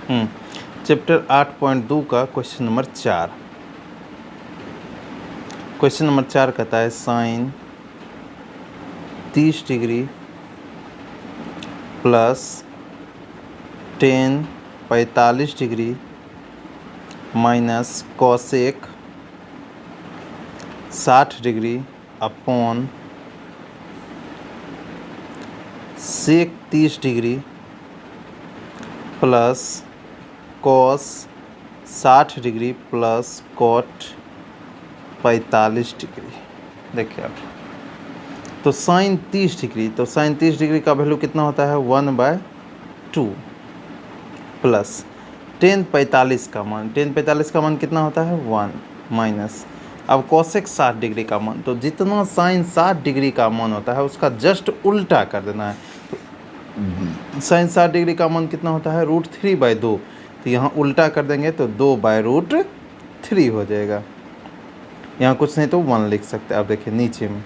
Chapter 8.2 का question number 4। Question number 4 कहता है sine 30 degree plus tan 45 degree minus cosec 60 degree upon sec 30 degree plus cos 60 degree plus cot 45 degree. देखिए आप, तो sine 30 degree, तो sine 30 degree का value कितना होता है 1/2 प्लस टेन 45 का मान, टेन 45 का मान कितना होता है 1 माइनस अब कॉसेक 60 डिग्री का मान, तो जितना साइन 60 डिग्री का मान होता है उसका जस्ट उल्टा कर देना है। तो साइन 60 डिग्री का मान कितना होता है √3/2, तो यहाँ उल्टा कर देंगे तो 2/√3 हो जाएगा। यहाँ कुछ नहीं तो 1 लिख सकते हैं। आप देखिए नीचे में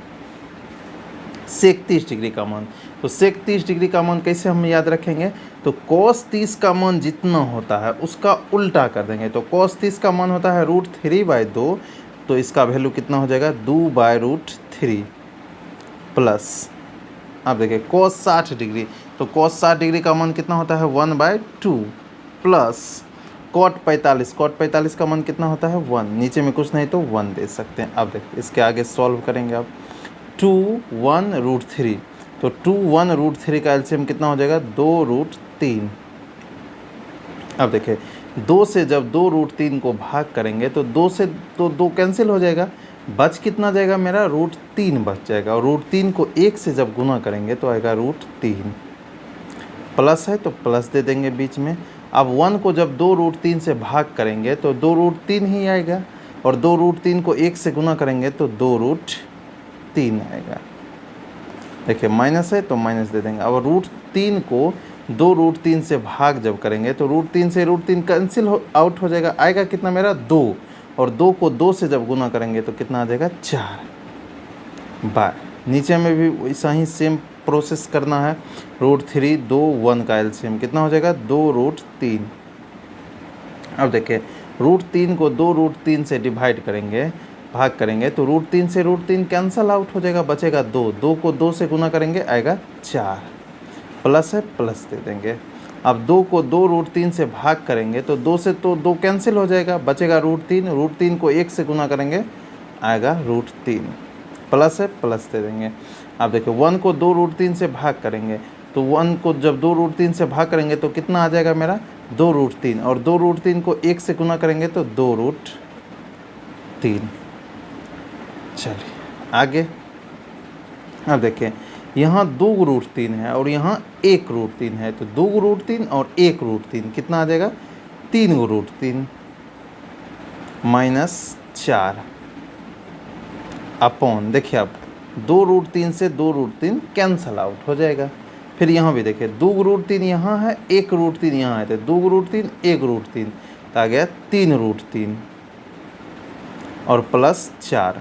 सेक 30 डिग्री का मान, तो सेक 30 डिग्री का मान कैसे हम याद रखेंगे, तो कॉस 30 का मान जितना होता है उसका उल्टा कर देंगे। तो कॉस 30 का मान होता है √3/2, तो इसका वैल्यू कितना हो जाएगा 2/√3 प्लस आप देखिए कॉस 60 डिग्री, तो कॉस 60 डिग्री का मान कितना होता है 1/2 प्लस कॉट 45 का मान कितना होता है 1, नीचे में कुछ नहीं तो 1 दे सकते हैं। अब देखिए इसके आगे सॉल्व करेंगे आप 2 1√3, तो 2 1√3 का एलसीएम कितना हो जाएगा 2√3। अब देखिए 2 से जब 2√3 को भाग करेंगे तो 2 से तो 2 कैंसिल हो जाएगा, बच कितना जाएगा मेरा √3 बच जाएगा, और √3 को 1 से जब गुना करेंगे तो आएगा √3, प्लस है तो प्लस दे देंगे बीच में। अब 1 को जब 2√3 से भाग करेंगे तो 2√3 ही आएगा, और 2√3 को 1 से गुना करेंगे तो 2√3 आएगा। देखिए माइनस है तो माइनस दे देंगे। अब √3 को 2√3 से भाग जब करेंगे तो √3 से √3 कैंसिल आउट हो जाएगा, आएगा कितना मेरा 2, और 2 को 2 से जब गुना करेंगे तो कितना आ जाएगा 4 बार। नीचे में भी वैसा ही सेम प्रोसेस करना है। √3 2 1 का एलसीएम कितना हो जाएगा 2√3। अब देखिए √3 को 2√3 से डिवाइड करेंगे, भाग करेंगे तो √3 से √3 कैंसल आउट हो जाएगा, बचेगा 2, 2 को 2 से गुना करेंगे आएगा 4, प्लस है प्लस दे देंगे। अब 2 को 2√3 से भाग करेंगे तो 2 से तो 2 कैंसिल हो जाएगा, बचेगा √3, √3 को 1 से गुना करेंगे आएगा √3, प्लस है प्लस दे देंगे। अब देखिए 1 को 2√3 से भाग करेंगे तो 1 को जब 2√3 से भाग करेंगे तो कितना आ जाएगा मेरा 2√3, और 2√3 को 1 से गुना करेंगे तो 2√3। चलिए आगे। अब देखिए यहाँ 2√3 है और यहाँ 1√3 है, तो 2√3 और 1√3 कितना आ जाएगा 3√3 माइनस 4 अपॉन, देखिए अब 2√3 से 2√3 कैंसल आउट हो जाएगा। फिर यहाँ भी देखिए 2√3 यहाँ है 1√3 यहाँ है, तो 2√3 1√3 तो आ गया 3√3 और प्लस 4।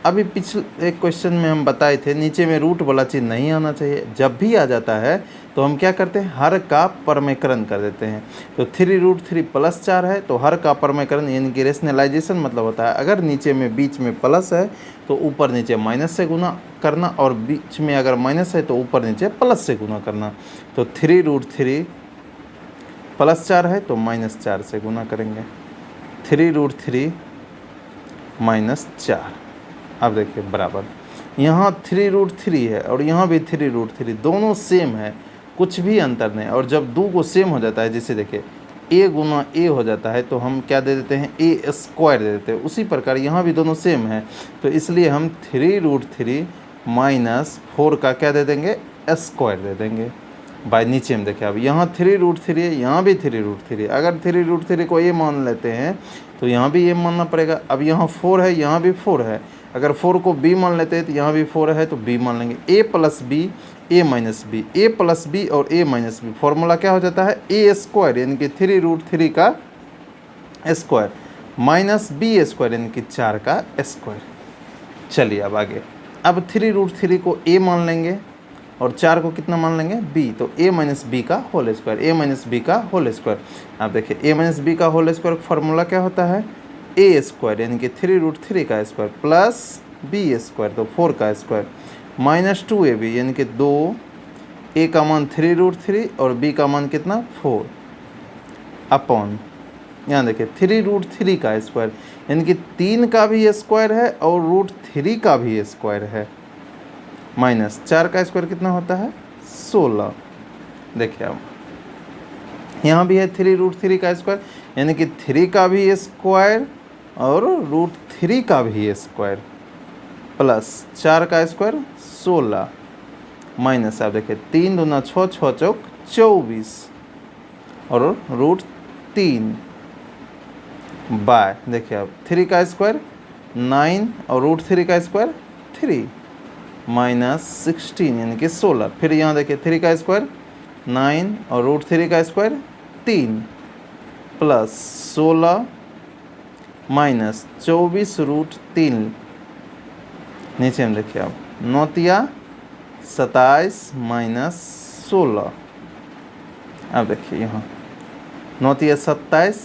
अभी पिछले एक क्वेश्चन में हम बताए थे नीचे में रूट वाला चीज़ नहीं आना चाहिए, जब भी आ जाता है तो हम क्या करते हैं हर का परमेकरण कर देते हैं। तो 3√3 प्लस 4 है तो हर का परमेकरण यानी कि रेशनलाइजेशन मतलब होता है अगर नीचे में बीच में प्लस है तो ऊपर नीचे माइनस से गुना करना, और बीच में अगर माइनस है तो ऊपर नीचे प्लस से गुना करना। तो 3√3 प्लस 4 है तो माइनस 4 से गुना करेंगे, 3√3 माइनस 4। अब देखिए बराबर यहाँ 3√3 है और यहाँ भी 3√3, दोनों सेम है, कुछ भी अंतर नहीं। और जब 2 को सेम हो जाता है, जैसे देखिए a गुना a हो जाता है तो हम क्या दे देते हैं a² दे देते हैं, उसी प्रकार यहाँ भी दोनों सेम है तो इसलिए हम 3√3 माइनस 4 का क्या दे देंगे स्क्वायर दे देंगे बाय। नीचे में देखिए अब यहाँ 3√3 है, यहाँ भी 3√3, अगर 3√3 को a मान लेते हैं तो यहाँ भी a मानना पड़ेगा। अब यहाँ 4 है, यहाँ भी 4 है, अगर 4 को b मान लेते हैं तो यहाँ भी 4 है तो b मान लेंगे। a plus b a minus b, a plus b और a माइनस b, फॉर्मूला क्या हो जाता है a² यानी कि 3√3 का स्क्वायर माइनस b² यानी कि 4 का स्क्वायर। चलिए अब आगे, अब 3√3 को a मान लेंगे और 4 को कितना मान लेंगे b, तो a माइनस बी का whole square, a minus B का होल स्क्वायर। आप देखिए a माइनस बी का होल स्क्वायर फार्मूला क्या होता है, a स्क्वायर यानी कि 3√3 का स्क्वायर प्लस b स्क्वायर तो 4 का स्क्वायर माइनस 2ab यानी कि 2, a का मान 3√3 और b का मान कितना 4 अपॉन, यहाँ देखिए 3√3 का स्क्वायर यानी कि 3 का भी स्क्वायर है और √3 का भी स्क्वायर है, माइनस 4 का स्क्वायर कितना होता है 16। देखिए अब यहाँ भी है 3√3 का स्क्वायर यानी कि 3 का भी स्क्वायर और √3 का भी स्क्वायर प्लस 4 का स्क्वायर 16 माइनस, आप देखिए 3 दूना 6, 6 चौक 24 और √3 बाय, देखिए अब 3 का स्क्वायर 9 और √3 का स्क्वायर 3 माइनस 16 यानी कि 16। फिर यहाँ देखिए 3 का स्क्वायर 9 और √3 का स्क्वायर 3 प्लस 16 माइनस 24√3, नीचे में देखिए अब 9 27 माइनस 16। अब देखिए यहाँ 9 27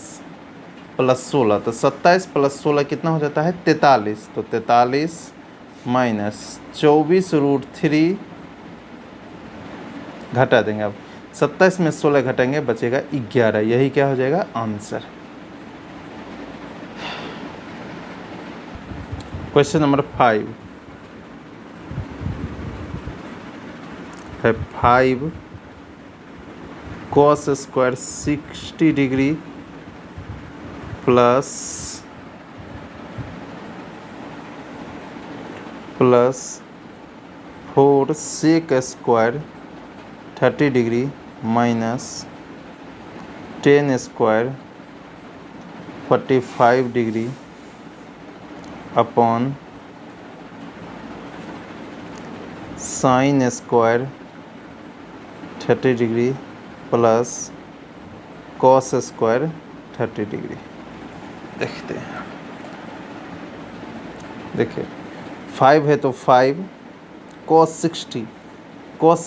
प्लस 16, तो 27 प्लस 16 कितना हो जाता है 43, तो 43 माइनस 24√3 घटा देंगे। अब 27 में 16 घटाएंगे बचेगा 11, यही क्या हो जाएगा आंसर। क्वेश्चन नंबर 5 है 5 cos square 60 degree plus 4 sec square 30 degree minus 10 square 45 degree upon sine square 30 degree plus cos square 30 degree. देखते हैं, देखिए 5 है तो 5 cos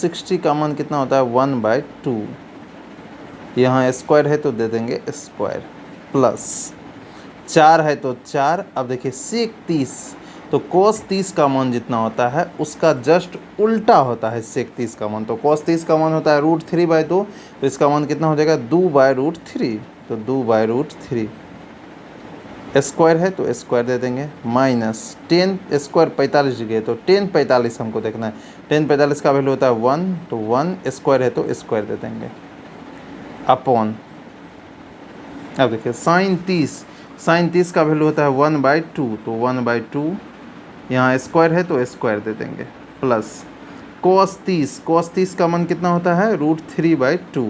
60 का मान कितना होता है 1/2, यहाँ स्क्वायर है तो दे देंगे स्क्वायर प्लस 4 है तो 4। अब देखिए सेक 30, तो cos 30 का मान जितना होता है उसका जस्ट उल्टा होता है सेक 30 का मान, तो cos 30 का मान होता है √3/2, तो इसका मान कितना हो जाएगा 2/√3, तो 2/√3 स्क्वायर है तो स्क्वायर दे देंगे माइनस 10 स्क्वायर 45 डिग्री है तो 10 45 हमको देखना है, 10 45 का वैल्यू होता है 1, तो 1 स्क्वायर है तो स्क्वायर दे देंगे अपॉन, अब देखिए साइन 30 का वैल्यू होता है 1/2, तो 1/2 यहाँ स्क्वायर है तो स्क्वायर दे देंगे प्लस cos 30 का मान कितना होता है √3/2,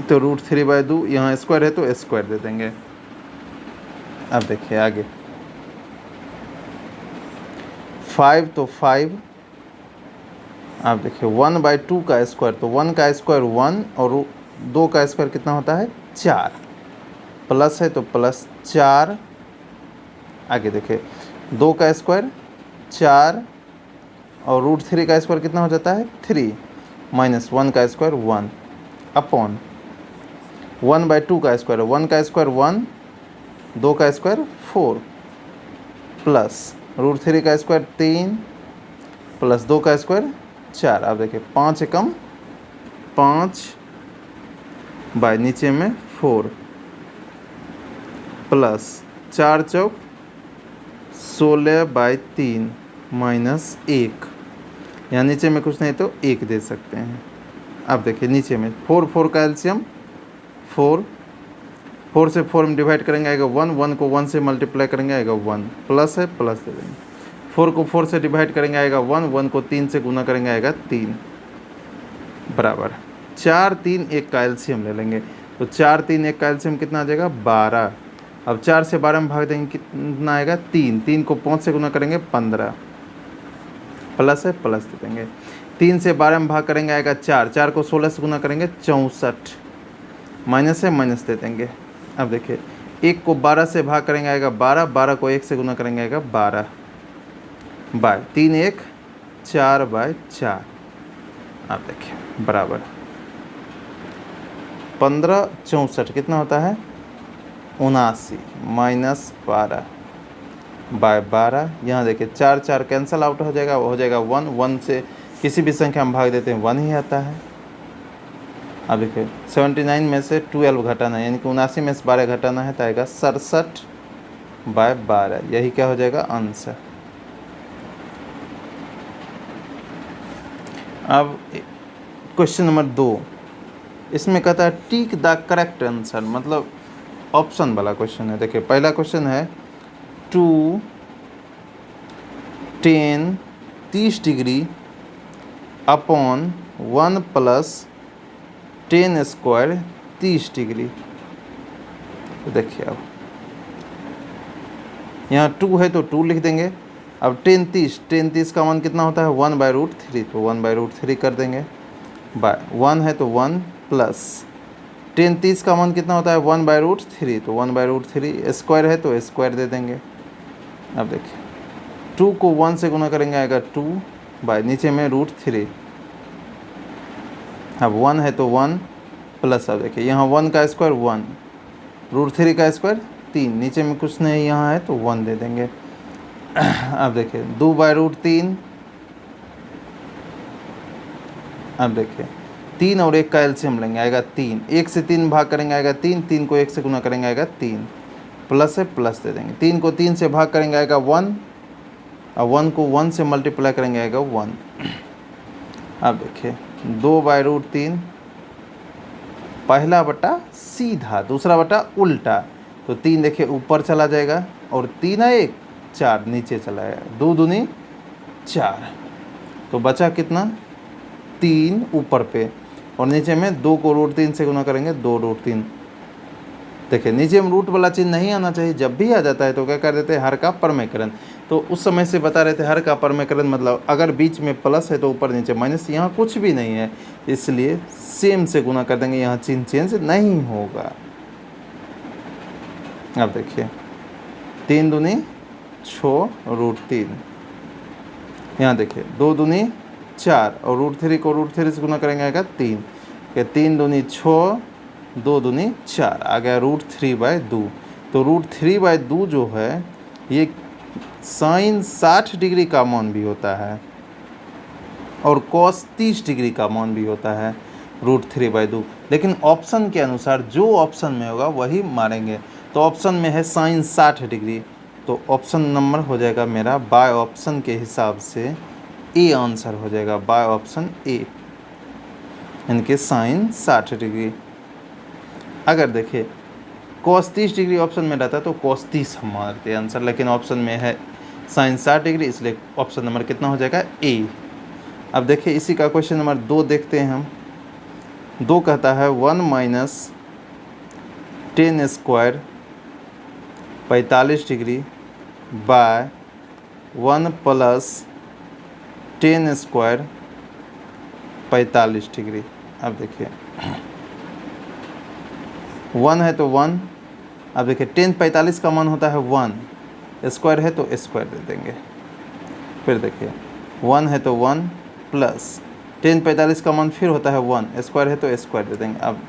तो √3/2 यहाँ स्क्वायर है तो स्क्वायर दे देंगे। अब देखिए आगे 5 तो 5, अब देखिए 1/2 का स्क्वायर, तो 1 का स्क्वायर 1 और 2 का स्क्वायर कितना होता है 4, प्लस है तो प्लस 4। आगे देखिए 2 का स्क्वायर 4 और √3 का स्क्वायर कितना हो जाता है 3 माइनस 1 का स्क्वायर 1 अपॉन 1/2 का स्क्वायर, 1 का स्क्वायर 1, 2 का स्क्वायर 4 प्लस √3 का स्क्वायर 3 प्लस 2 का स्क्वायर 4। अब देखिए 5 एकम 5 बाय नीचे में 4 प्लस 4 चौक 16/3 माइनस 1, यहाँ नीचे में कुछ नहीं तो 1 दे सकते हैं। अब देखिए नीचे में 4 का एलसीएम 4 से 4 में डिवाइड करेंगे आएगा 1 को 1 से मल्टीप्लाई करेंगे आएगा 1, प्लस है प्लस दे देंगे, 4 को 4 से डिवाइड करेंगे आएगा 1 को 3 से गुना करेंगे आएगा 3 बराबर 4 3 1 का एलसीएम ले लेंगे, तो 4 3 1 का एलसीएम कितना आ जाएगा 12। अब 4 से 12 में भाग देंगे कितना आएगा 3 को 5 से गुना करेंगे 15 प्लस है प्लस दे देंगे, 3 से 12 में भाग करेंगे आएगा 4 को 16 से गुना करेंगे 64 माइनस है माइनस दे देंगे। अब देखिए 1 को 12 से भाग करेंगे आएगा 12 को 1 से गुना करेंगे आएगा 12 बाय 3 1 4/4। आप देखिए बराबर 15/64 कितना होता है 79 -12/12। यहाँ देखिए 4 4 कैंसिल आउट हो जाएगा, हो जाएगा 1 1 से किसी भी संख्या में भाग देते हैं 1 ही आता है। अब देखिए 79 में से 12 घटाना है, यानी कि 79 में से 12 घटाना है तो आएगा 67/12। यही क्या हो जाएगा आंसर। अब क्वेश्चन नंबर 2, इसमें कहता है टिक द करेक्ट आंसर, मतलब ऑप्शन वाला क्वेश्चन है। देखिए पहला क्वेश्चन है 2 10 30 डिग्री अपॉन 1 + 10 स्क्वायर 30 डिग्री। तो देखिए अब यहाँ 2 है तो 2 लिख देंगे। अब 10 30 का मान कितना होता है 1/√3, तो 1/√3 कर देंगे। 1 है तो 1 प्लस 10 30 का मान कितना होता है 1/√3, तो 1/√3। स्क्वायर है तो स्क्वायर दे देंगे। अब देखिए 2 को 1 से गुना करेंगे आएगा 2 बाय नीचे में √3। अब 1 है तो 1 प्लस, अब देखिए यहाँ 1 का स्क्वायर 1, √3 का स्क्वायर 3, नीचे में कुछ नहीं यहाँ है तो 1 दे देंगे। अब देखिए 2/√3। अब देखिए 3 और 1 का एलसीएम लेंगे आएगा 3, 1 से 3 भाग करेंगे आएगा 3, 3 को 1 से गुना करेंगे आएगा 3, प्लस है प्लस दे देंगे। 3 को 3 से भाग करेंगे आएगा 1, और 1 को 1 से मल्टीप्लाई करेंगे आएगा 1। अब देखिए 2/√3 पहला बटा सीधा, दूसरा बटा उल्टा, तो 3 देखिए ऊपर चला जाएगा और 3 है 1 4 नीचे चला जाएगा, 2 दूनी 4, तो बचा कितना 3 ऊपर पे और नीचे में 2 को √3 से गुना करेंगे 2√3। देखिए नीचे में रूट वाला चिन्ह नहीं आना चाहिए, जब भी आ जाता है तो क्या कर देते हैं हर का परमेकरण। तो उस समय से बता रहे थे हर का परमेकरण मतलब अगर बीच में प्लस है तो ऊपर नीचे माइनस, यहाँ कुछ भी नहीं है इसलिए सेम से गुना कर देंगे, यहाँ चिन्ह चेंज नहीं होगा। अब देखिए 3 दूनी 6 √3, यहाँ देखिए 2 दूनी 4 और √3 को √3 से गुना करेंगे आएगा 3, 3 दूनी 6 2 दूनी 4 आ गया √3/2। तो √3/2 जो है ये साइन 60 डिग्री का मान भी होता है और कॉस 30 डिग्री का मान भी होता है √3/2। लेकिन ऑप्शन के अनुसार जो ऑप्शन में होगा वही मारेंगे। तो ऑप्शन में है साइन 60 डिग्री, तो ऑप्शन नंबर हो जाएगा मेरा बाय ऑप्शन के हिसाब से ए आंसर हो जाएगा, बाय ऑप्शन ए, इनके साइन 60 डिग्री। अगर देखिए cos 30 डिग्री ऑप्शन में रहता तो cos 30 हम मारते आंसर, लेकिन ऑप्शन में है साइन 60 डिग्री इसलिए ऑप्शन नंबर कितना हो जाएगा ए। अब देखिए इसी का क्वेश्चन नंबर 2 देखते हैं हम। 2 कहता है 1 - 10 square 45 degree by 1 + 10 square 45 degree. अब देखिए 1 है तो 1, अब देखिए 10 45 का मान होता है 1, स्क्वायर है तो स्क्वायर दे देंगे। फिर देखिए 1 है तो 1 प्लस 10 45 का मान फिर होता है 1, स्क्वायर है तो स्क्वायर दे देंगे। अब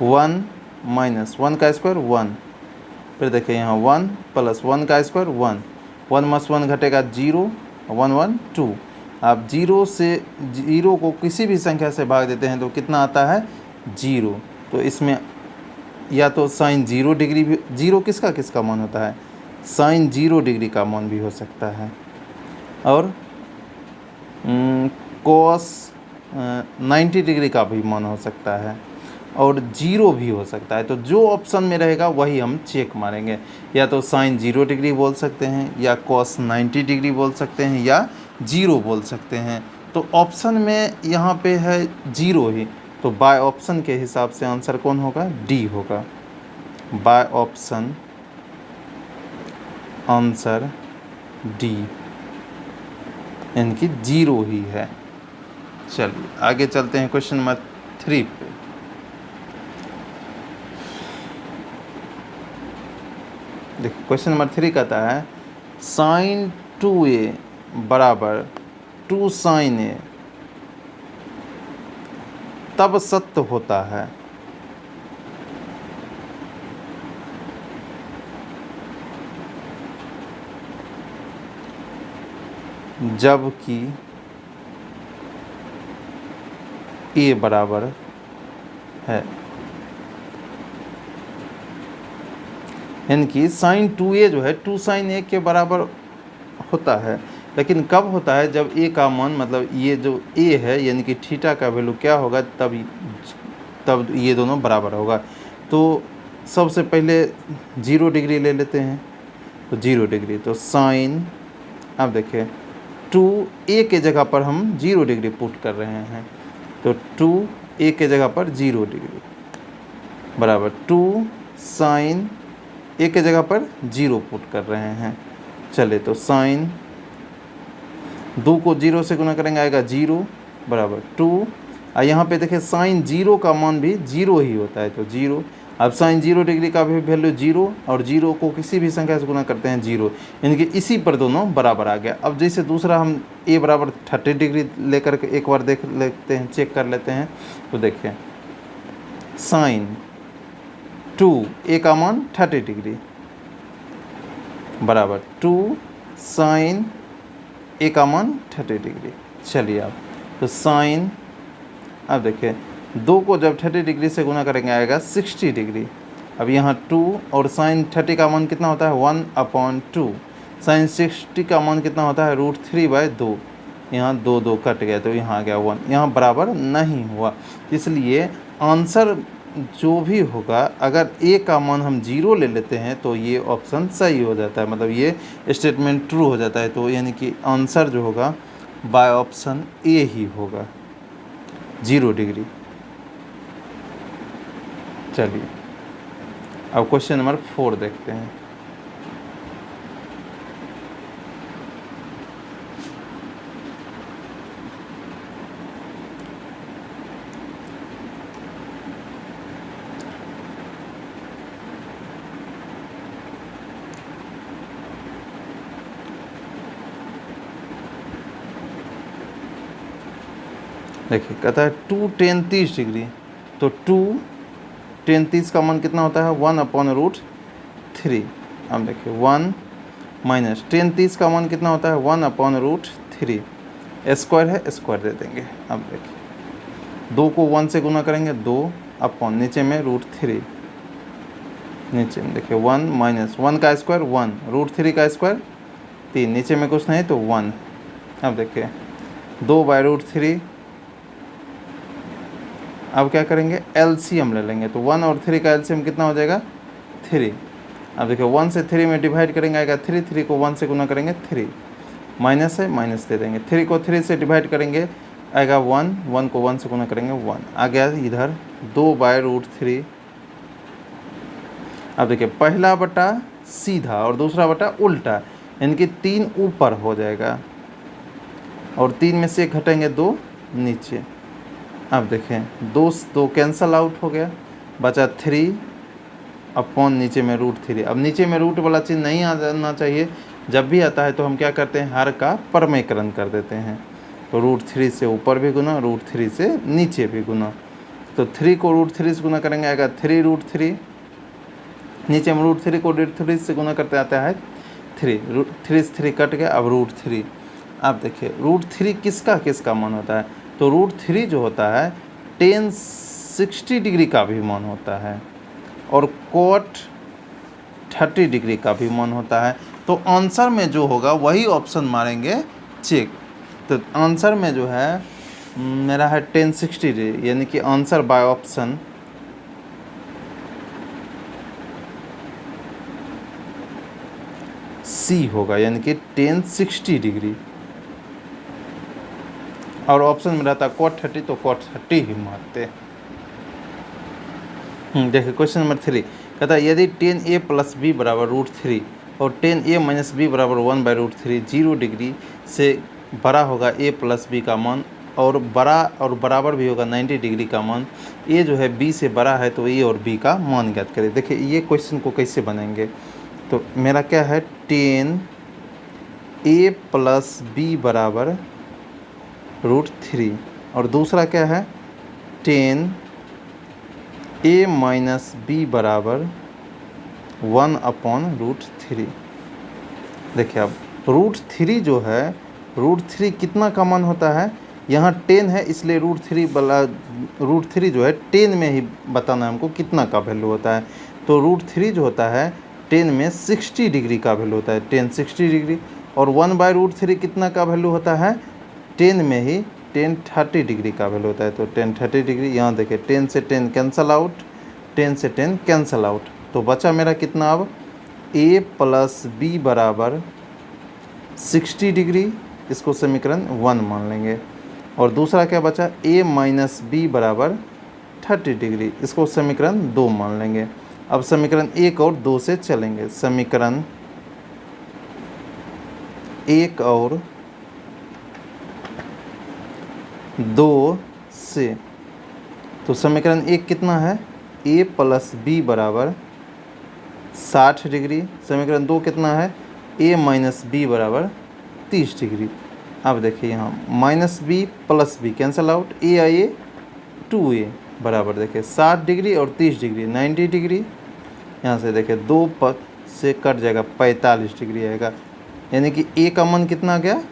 1 - 1 का स्क्वायर 1, फिर देखिए यहाँ 1 + 1 का स्क्वायर 1, 1 + 1 घटेगा 0, 1 1 2। आप 0 से 0 को किसी भी संख्या से भाग देते हैं तो कितना आता है 0। तो इसमें या तो साइन 0 डिग्री भी, 0 किसका किसका मान होता है साइन 0 डिग्री का मान भी हो सकता है, और कॉस 90 डिग्री का भी मान हो सकता है, और 0 भी हो सकता है। तो जो ऑप्शन में रहेगा वही हम चेक मारेंगे, या तो साइन 0 डिग्री बोल सकते हैं, या कॉस 90 डिग्री बोल सकते हैं, या 0 बोल सकते हैं। तो ऑप्शन में यहाँ पे है 0 ही, तो बाय ऑप्शन के हिसाब से आंसर कौन होगा डी होगा। बाय ऑप्शन आंसर डी, इनकी 0 ही है। चलिए आगे चलते हैं क्वेश्चन नंबर 3 पे। देखिए क्वेश्चन नंबर 3 कहता है साइन 2a बराबर 2 साइन ए तब सत्य होता है जबकि ए बराबर है, यानी कि साइन 2a जो है 2 साइन ए के बराबर होता है। लेकिन कब होता है? जब ए का मान, मतलब ये जो ए है यानी कि थीटा का वैल्यू क्या होगा, तब ये दोनों बराबर होगा। तो सबसे पहले 0 डिग्री ले लेते हैं, तो 0 डिग्री, तो साइन, अब देखिए 2a के जगह पर हम 0 डिग्री पुट कर रहे हैं, तो 2a के जगह पर 0 डिग्री बराबर 2 साइन ए के जगह पर 0 पुट कर रहे हैं। चले, तो साइन 2 को 0 से गुना करेंगे, आएगा 0 बराबर 2। और यहाँ पे देखिए साइन 0 का मान भी 0 ही होता है, तो 0। अब साइन 0 डिग्री का भी वैल्यू 0, और 0 को किसी भी संख्या से गुना करते हैं 0, यानी कि इसी पर दोनों बराबर आ गया। अब जैसे दूसरा हम a बराबर 30 डिग्री लेकर के एक बार देख लेते हैं, चेक कर लेते हैं, तो देखिए साइन 2 a का मान 30 डिग्री बराबर 2 साइन ए का मान 30 डिग्री। चलिए आप, तो साइन, अब देखिए 2 को जब 30 डिग्री से गुना करेंगे आएगा 60 डिग्री। अब यहाँ 2 और साइन 30 का मान कितना होता है 1/2, साइन 60 का मान कितना होता है √3/2, यहाँ 2 2 कट गया तो यहाँ आ गया 1, यहाँ बराबर नहीं हुआ। इसलिए आंसर जो भी होगा, अगर ए का मान हम 0 ले लेते हैं तो ये ऑप्शन सही हो जाता है, मतलब ये स्टेटमेंट ट्रू हो जाता है। तो यानी कि आंसर जो होगा बाय ऑप्शन ए ही होगा, 0 डिग्री। चलिए अब क्वेश्चन नंबर 4 देखते हैं। देखिए कहता है 2 tan 30 डिग्री, तो 2 tan 30 का मान कितना होता है 1/√3। अब देखिए 1 माइनस tan 30 का मान कितना होता है 1/√3, स्क्वायर है स्क्वायर दे देंगे। अब देखिए 2 को 1 से गुना करेंगे 2 अपॉन नीचे में √3, नीचे में देखिए 1 माइनस 1 का स्क्वायर 1, √3 का स्क्वायर 3, नीचे में कुछ नहीं तो 1। अब देखिए 2/√3, अब क्या करेंगे एलसीएम ले लेंगे, तो 1 और 3 का एलसीएम कितना हो जाएगा 3। अब देखिए 1 से 3 में डिवाइड करेंगे आएगा 3, 3 को 1 से गुना करेंगे 3, माइनस है माइनस दे देंगे, 3 को 3 से डिवाइड करेंगे आएगा 1, 1 को 1 से गुना करेंगे 1, आ गया इधर 2/√3। अब देखिए पहला बटा सीधा और दूसरा बटा उल्टा, यानी कि 3 ऊपर हो जाएगा और 3 में से घटेंगे 2 नीचे। अब देखें 2 कैंसल आउट हो गया, बचा 3 अपॉन नीचे में √3। अब नीचे में रूट वाला चीज़ नहीं आ जाना चाहिए, जब भी आता है तो हम क्या करते हैं हर का परमेकरण कर देते हैं, तो √3 से ऊपर भी गुना √3 से नीचे भी गुना, तो 3 को √3 से गुना करेंगे आएगा 3√3, नीचे में √3 को √3 से गुना करते आता है 3, 3 से 3 कट गया, अब √3। अब देखिए √3 किसका मान होता है, तो √3 जो होता है tan 60 डिग्री का भी मान होता है और cot 30 डिग्री का भी मान होता है। तो आंसर में जो होगा वही ऑप्शन मारेंगे चेक, तो आंसर में जो है मेरा है tan 60 डिग्री, यानी कि आंसर बाय ऑप्शन सी होगा, यानी कि tan 60 डिग्री। और ऑप्शन में रहता cot 30 तो cot 30 ही मारते। देखिए क्वेश्चन नंबर 3 कहता है यदि tan a + b बराबर √3 और tan a - b बराबर 1/√3 0 डिग्री से बड़ा होगा a + b का मान और बराबर भी होगा 90 डिग्री का मान, a जो है b से बड़ा है तो a और b का मान ज्ञात करें। देखिए ये क्वेश्चन को कैसे बनेंगे, तो मेरा क्या है tan a + b बराबर √3 और दूसरा क्या है 10a माइनस बी बराबर 1/√3। देखिए अब √3 जो है √3 कितना का मान होता है, यहाँ 10 है इसलिए √3 जो है 10 में ही बताना है हमको कितना का वैल्यू होता है। तो √3 जो होता है 10 में 60 डिग्री का वैल्यू होता है, 10 60 डिग्री। और 1/√3 कितना का वैल्यू होता है 10 में ही 10 30 डिग्री का वैल्यू होता है। तो 10 30 डिग्री, यहाँ देखिए 10 से 10 कैंसल आउट, 10 से 10 कैंसल आउट। तो बचा मेरा कितना अब a प्लस बी बराबर 60 डिग्री, इसको समीकरण 1 मान लेंगे। और दूसरा क्या बचा a माइनस बी बराबर 30 डिग्री, इसको समीकरण 2 मान लेंगे। अब समीकरण 1 और 2 से चलेंगे, समीकरण 1 और 2 से। तो समीकरण 1 कितना है a प्लस बी बराबर 60 डिग्री, समीकरण 2 कितना है a माइनस बी बराबर 30 डिग्री। अब देखिए यहाँ minus B plus B cancel out, a I A 2a बराबर देखिए 60 डिग्री और 30 डिग्री 90 डिग्री। यहाँ से देखिए 2 पद से कट जाएगा 45 डिग्री आएगा, यानी कि a का मान कितना आ गया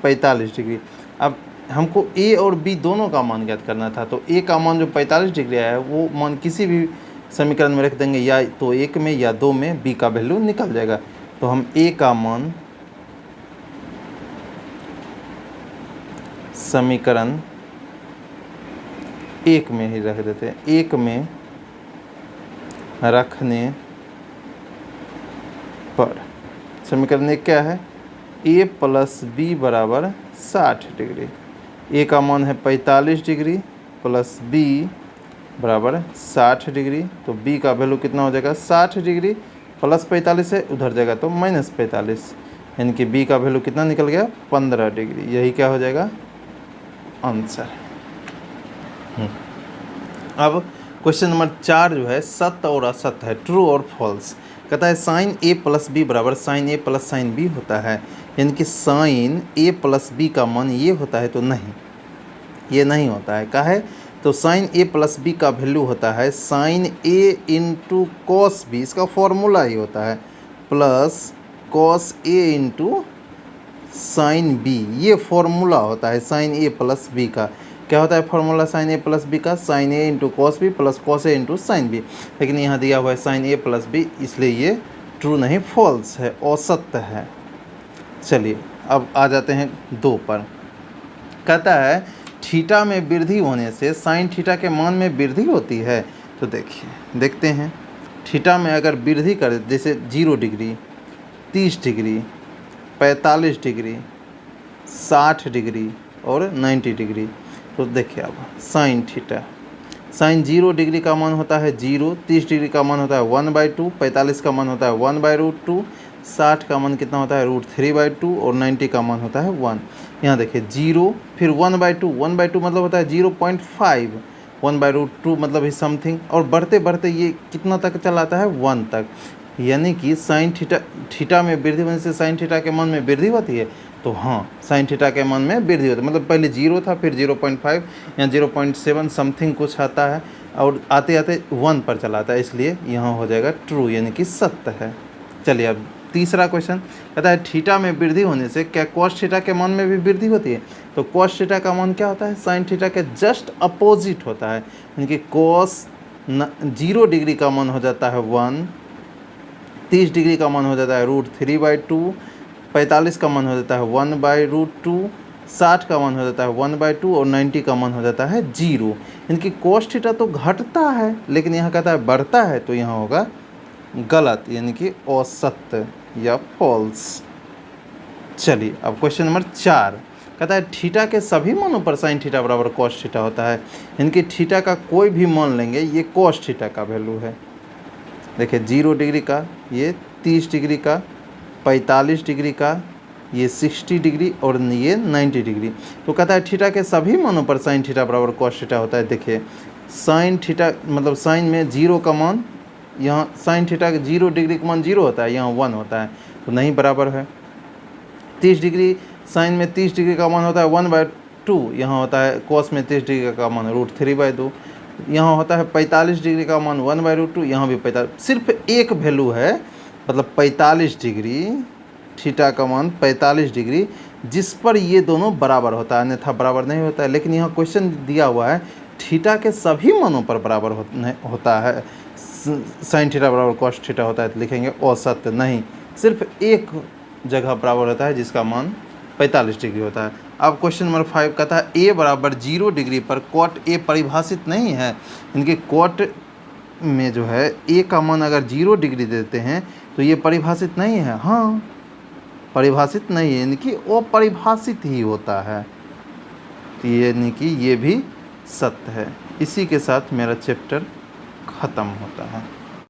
45 डिग्री। अब हमको a और b दोनों का मान ज्ञात करना था, तो a का मान जो 45 डिग्री आया है वो मान किसी भी समीकरण में रख देंगे, या तो 1 में या 2 में b का वैल्यू निकल जाएगा। तो हम a का मान समीकरण 1 में ही रख देते हैं, 1 में रखने पर समीकरण 1 क्या है a प्लस बी बराबर 60 डिग्री, a का मान है 45 डिग्री प्लस b बराबर 60 डिग्री। तो b का वैल्यू कितना हो जाएगा 60 डिग्री प्लस 45 है, उधर जाएगा तो माइनस 45, यानी कि b का वैल्यू कितना निकल गया 15 डिग्री। यही क्या हो जाएगा आंसर। अब क्वेश्चन नंबर 4 जो है सत्य और असत्य है, ट्रू और फॉल्स। कहता है साइन a प्लस बी बराबर sine a plus sine B होता है, यानी कि साइन a प्लस बी का मान ये होता है, तो नहीं, ये नहीं होता है। कहा है तो साइन a प्लस बी का वैल्यू होता है sine a into cos B, इसका फॉर्मूला ही होता है, plus cos a into sine B, ये फॉर्मूला होता है साइन a प्लस बी का। क्या होता है formula sine a plus B का, sine a into cos B plus cos a into sine B. लेकिन यहाँ दिया हुआ है साइन a प्लस बी, इसलिए ये ट्रू नहीं फॉल्स है, असत्य है। चलिए अब आ जाते हैं 2 पर। कहता है थीटा में वृद्धि होने से साइन थीटा के मान में वृद्धि होती है। तो देखिए देखते हैं, थीटा में अगर वृद्धि कर जैसे 0 डिग्री 30 डिग्री 45 डिग्री 60 डिग्री और 90 डिग्री, तो देखिए अब साइन थीटा, साइन 0 डिग्री का मान होता है 0, 30 डिग्री का मान होता है 1/2, 45 का मान होता है 1/√2, 60 का मान कितना होता है √3/2 और 90 का मान होता है 1। यहाँ देखिए 0 फिर 1/2, 1/2 मतलब होता है 0.5, 1/√2 मतलब ही समथिंग, और बढ़ते बढ़ते ये कितना तक चला आता है 1 तक, यानी कि साइन थीटा में वृद्धि होने से साइन थीटा के मान में वृद्धि होती है। तो हाँ साइन थीटा के मान में वृद्धि होती है, मतलब पहले 0 था फिर 0.5 या 0.7 समथिंग कुछ आता है और आते आते 1 पर चला आता है, इसलिए यहाँ हो जाएगा ट्रू, यानी कि सत्य है। चलिए अब तीसरा क्वेश्चन कहता है थीटा में वृद्धि होने से क्या कॉस थीटा के मान में भी वृद्धि होती है। तो कॉस थीटा का मान क्या होता है साइन थीटा के जस्ट अपोजिट होता है, यानी कि कॉस 0 डिग्री का मान हो जाता है 1, 30 डिग्री का मान हो जाता है √3/2, 45 का मान हो जाता है 1/√2, 60 का मान हो जाता है 1/2 और 90 का मान हो जाता है 0। इनकी कॉस थीटा तो घटता है, लेकिन यहाँ कहता है बढ़ता है, तो यहाँ होगा गलत, यानी कि असत्य या फॉल्स। चलिए अब क्वेश्चन नंबर 4 कहता है थीटा के सभी मानों पर साइन थीटा बराबर कॉस थीटा होता है, इनकी थीटा का कोई भी मान लेंगे ये कॉस थीटा का वैल्यू है। देखिए 0 डिग्री का, ये 30 डिग्री का, 45 डिग्री का, ये 60 डिग्री और ये 90 डिग्री। तो कहता है थीटा के सभी मानों पर साइन थीटा बराबर कॉस थीटा होता है। देखिए साइन थीटा मतलब साइन में 0 का मान, यहाँ साइन थीटा के 0 डिग्री का मान 0 होता है, यहाँ 1 होता है, तो नहीं बराबर है। 30 डिग्री साइन में 30 डिग्री का मान होता है 2, यहाँ होता है cos में 30 डिग्री का मान √3/2, यहाँ होता है 45 डिग्री का मान 1/√2, यहाँ भी 45, सिर्फ एक वैल्यू है, मतलब 45 डिग्री, थीटा का मान 45 डिग्री, जिस पर ये दोनों बराबर होता है, अन्यथा बराबर नहीं होता है। लेकिन यहाँ क्वेश्चन दिया हुआ है थीटा के सभी मानों पर बराबर होता है, साइन थीटा बराबर कॉस थीटा होता है, तो लिखेंगे औसत नहीं, सिर्फ एक जगह बराबर होता है जिसका मान 45 डिग्री होता है। अब क्वेश्चन नंबर 5 कहता है a बराबर 0 डिग्री पर कॉट a परिभाषित नहीं है। इनके कॉट में जो है a का मान अगर 0 डिग्री देते हैं तो ये परिभाषित नहीं है। हाँ, परिभाषित नहीं है, यानी कि अपरिभाषित ही होता है, तो यानी कि ये भी सत्य है। इसी के साथ मेरा चैप्टर ख़त्म होता है।